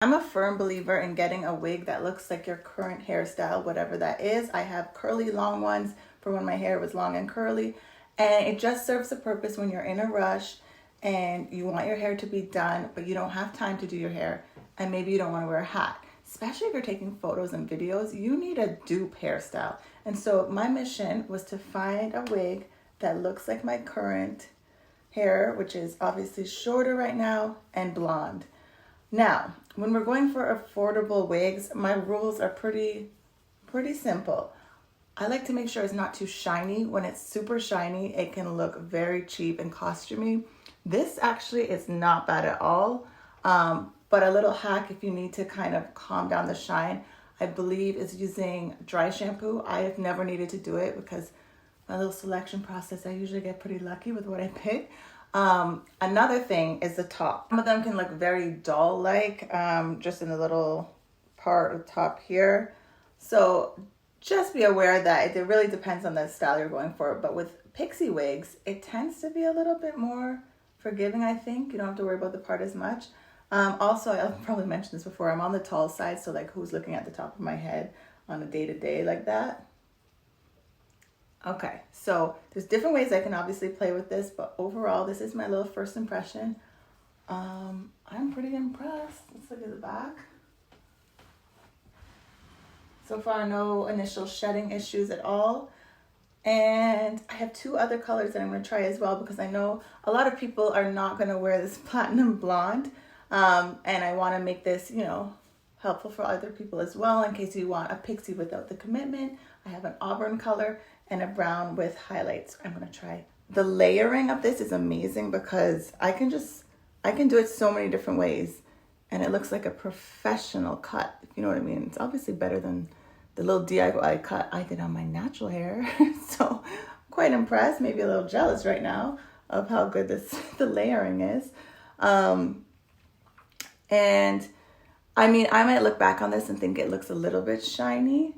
I'm a firm believer in getting a wig that looks like your current hairstyle, whatever that is. I have curly long ones for when my hair was long and curly, and it just serves a purpose when you're in a rush and you want your hair to be done, but you don't have time to do your hair, and maybe you don't want to wear a hat. Especially if you're taking photos and videos, you need a dupe hairstyle. And so my mission was to find a wig that looks like my current hair, which is obviously shorter right now and blonde. Now, when we're going for affordable wigs, my rules are pretty simple. I like to make sure it's not too shiny. When it's super shiny, it can look very cheap and costumey. This actually is not bad at all. But a little hack if you need to kind of calm down the shine, I believe, is using dry shampoo. I have never needed to do it because my little selection process, I usually get pretty lucky with what I pick. Another thing is the top. Some of them can look very doll-like, just in the little part of top here. So just be aware that it really depends on the style you're going for. But with Pixie wigs, it tends to be a little bit more forgiving, I think. You don't have to worry about the part as much. Also, I'll probably mention this before, I'm on the tall side, so like who's looking at the top of my head on a day-to-day like that? Okay, so there's different ways I can obviously play with this, but overall, this is my little first impression. I'm pretty impressed. Let's look at the back. So far, no initial shedding issues at all. And I have two other colors that I'm going to try as well because I know a lot of people are not going to wear this platinum blonde. And I want to make this, helpful for other people as well in case you want a pixie without the commitment. I have an auburn color and a brown with highlights. I'm going to try. The layering of this is amazing because I can do it so many different ways and it looks like a professional cut, if you know what I mean. It's obviously better than the little DIY cut I did on my natural hair. So I'm quite impressed, maybe a little jealous right now of how good the layering is. And I mean, I might look back on this and think it looks a little bit shiny.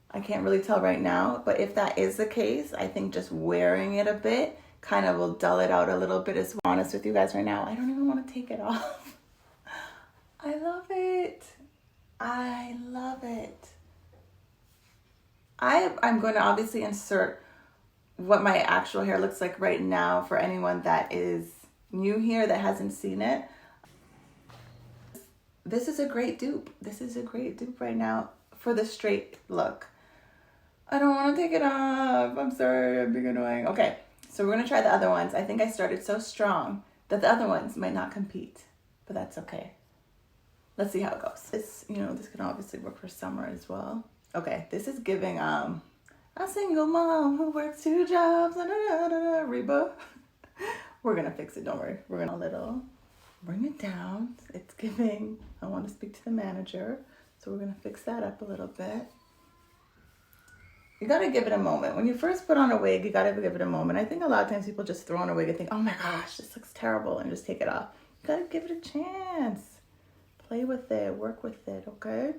I can't really tell right now, but if that is the case, I think just wearing it a bit kind of will dull it out a little bit. As honest with you guys right now, I don't even want to take it off. I love it. I love it. I'm going to obviously insert what my actual hair looks like right now for anyone that is new here that hasn't seen it. This is a great dupe. This is a great dupe right now for the straight look. I don't want to take it off. I'm sorry, I'm being annoying. Okay, so we're going to try the other ones. I think I started so strong that the other ones might not compete, but that's okay. Let's see how it goes. This can obviously work for summer as well. Okay, this is giving a single mom who works 2 jobs. Reba. We're going to fix it, don't worry. We're going to bring it down. It's giving, I want to speak to the manager. So we're going to fix that up a little bit. You got to give it a moment. When you first put on a wig, you got to give it a moment. I think a lot of times people just throw on a wig and think, oh my gosh, this looks terrible, and just take it off. You got to give it a chance. Play with it, work with it, okay?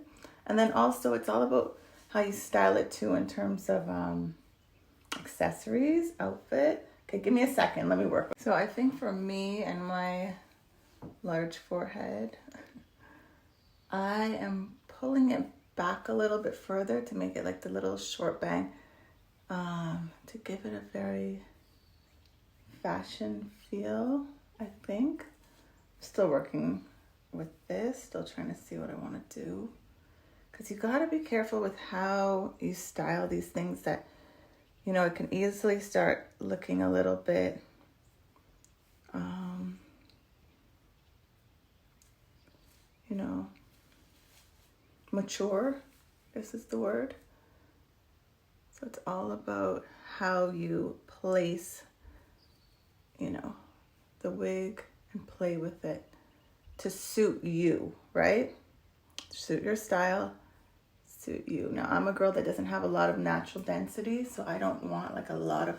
And then also it's all about how you style it too in terms of accessories, outfit. Okay, give me a second. Let me work. So I think for me and my large forehead, I am pulling it back a little bit further to make it like the little short bang, to give it a very fashion feel, I think. Still working with this, still trying to see what I want to do. Because you got to be careful with how you style these things that, it can easily start looking a little bit mature, I guess is the word. So it's all about how you place, the wig and play with it to suit you, right? Suit your style, suit you. Now, I'm a girl that doesn't have a lot of natural density, so I don't want like a lot of,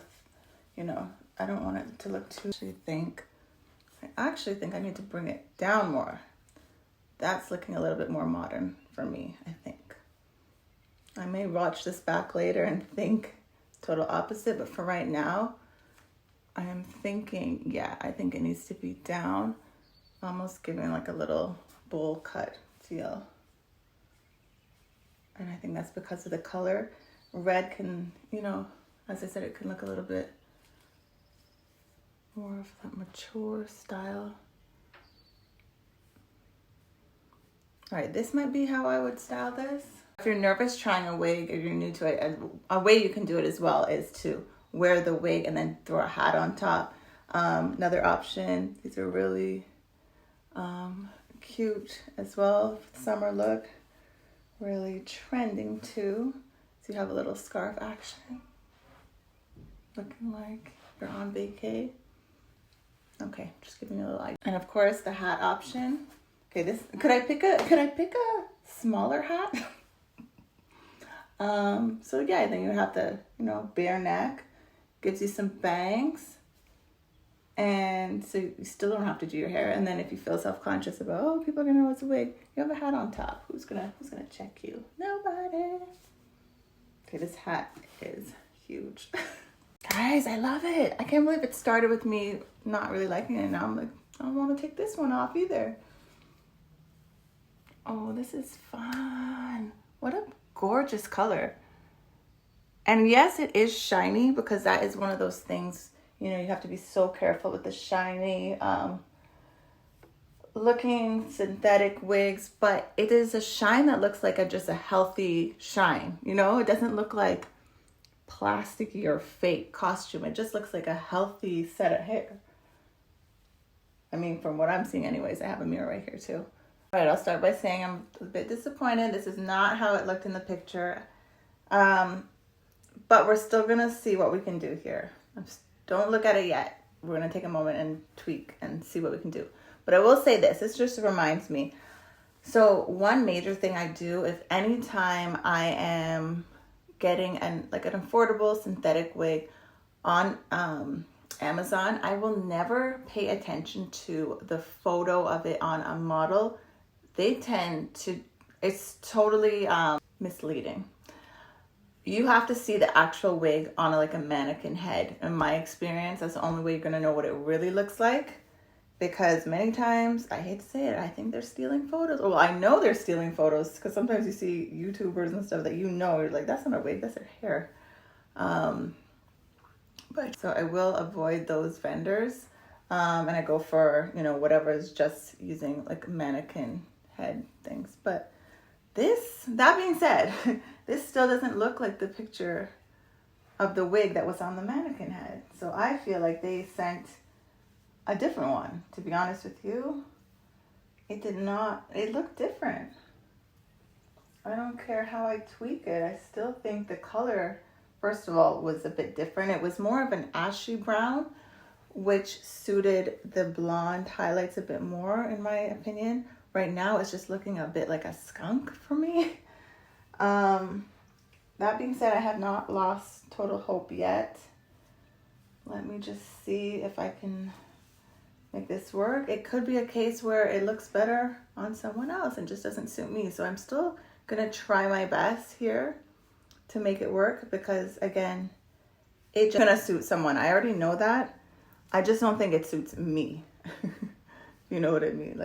I don't want it to look too, I actually think I need to bring it down more. That's looking a little bit more modern for me, I think. I may watch this back later and think total opposite, but for right now, I am thinking, I think it needs to be down, almost giving like a little bowl cut feel. And I think that's because of the color. Red can, you know, as I said, it can look a little bit more of that mature style. All right, this might be how I would style this. If you're nervous trying a wig, if you're new to it, a way you can do it as well is to wear the wig and then throw a hat on top. Another option, these are really cute as well for the summer look. Really trending too. So you have a little scarf action. Looking like you're on vacay. Okay, just giving you a little idea. And of course the hat option. Okay, this could I pick a smaller hat? So yeah, I think you have the, you know, bare neck, gives you some bangs, and so you still don't have to do your hair. And then if you feel self-conscious about, oh, people are gonna know it's a wig, you have a hat on top. Who's gonna check you? Nobody. Okay, this hat is huge. Guys, I love it. I can't believe it started with me not really liking it. Now I'm like, I don't want to take this one off either. Oh, this is fun. What a gorgeous color. And yes, it is shiny, because that is one of those things, you know, you have to be so careful with the shiny looking synthetic wigs, but it is a shine that looks like just a healthy shine. You know, it doesn't look like plasticky or fake costume. It just looks like a healthy set of hair. I mean, from what I'm seeing anyways. I have a mirror right here too. All right, I'll start by saying I'm a bit disappointed. This is not how it looked in the picture. But we're still gonna see what we can do here. Don't look at it yet. We're gonna take a moment and tweak and see what we can do. But I will say this just reminds me. So one major thing I do, if anytime I am getting an affordable synthetic wig on Amazon, I will never pay attention to the photo of it on a model. They tend to, it's totally misleading. You have to see the actual wig on a mannequin head. In my experience, that's the only way you're gonna know what it really looks like. Because many times, I hate to say it, I think they're stealing photos. Well, I know they're stealing photos, because sometimes you see YouTubers and stuff that you know, you're like, that's not a wig, that's their hair. But so I will avoid those vendors, and I go for, you know, whatever is just using mannequin head things. But that being said, this still doesn't look like the picture of the wig that was on the mannequin head. So I feel like they sent a different one, to be honest with you. It looked different. I don't care how I tweak it. I still think the color, first of all, was a bit different. It was more of an ashy brown, which suited the blonde highlights a bit more, in my opinion. Right now, it's just looking a bit like a skunk for me. That being said, I have not lost total hope yet. Let me just see if I can make this work. It could be a case where it looks better on someone else and just doesn't suit me. So I'm still gonna try my best here to make it work, because again, it's gonna suit someone. I already know that. I just don't think it suits me. You know what I mean?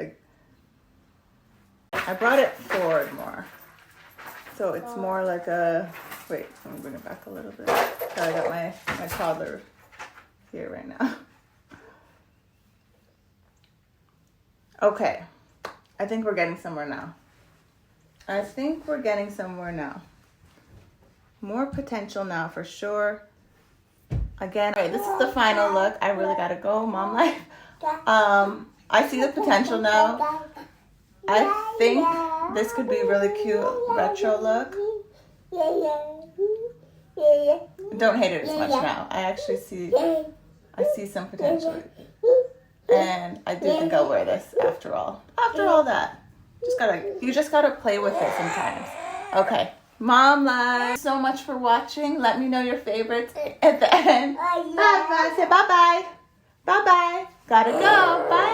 I brought it forward more. So it's more like a, wait, let me bring it back a little bit. So I got my toddler here right now. Okay, I think we're getting somewhere now. More potential now for sure. Again, all right, this is the final look. I really gotta go, mom life. I see the potential now. I think this could be a really cute retro look. Don't hate it as much now. I actually see some potential. And I do think I'll wear this after all. After all that. You just gotta play with it sometimes. Okay. Mom life. So much for watching. Let me know your favorites at the end. Bye bye. Say bye bye. Bye bye. Gotta go. Bye.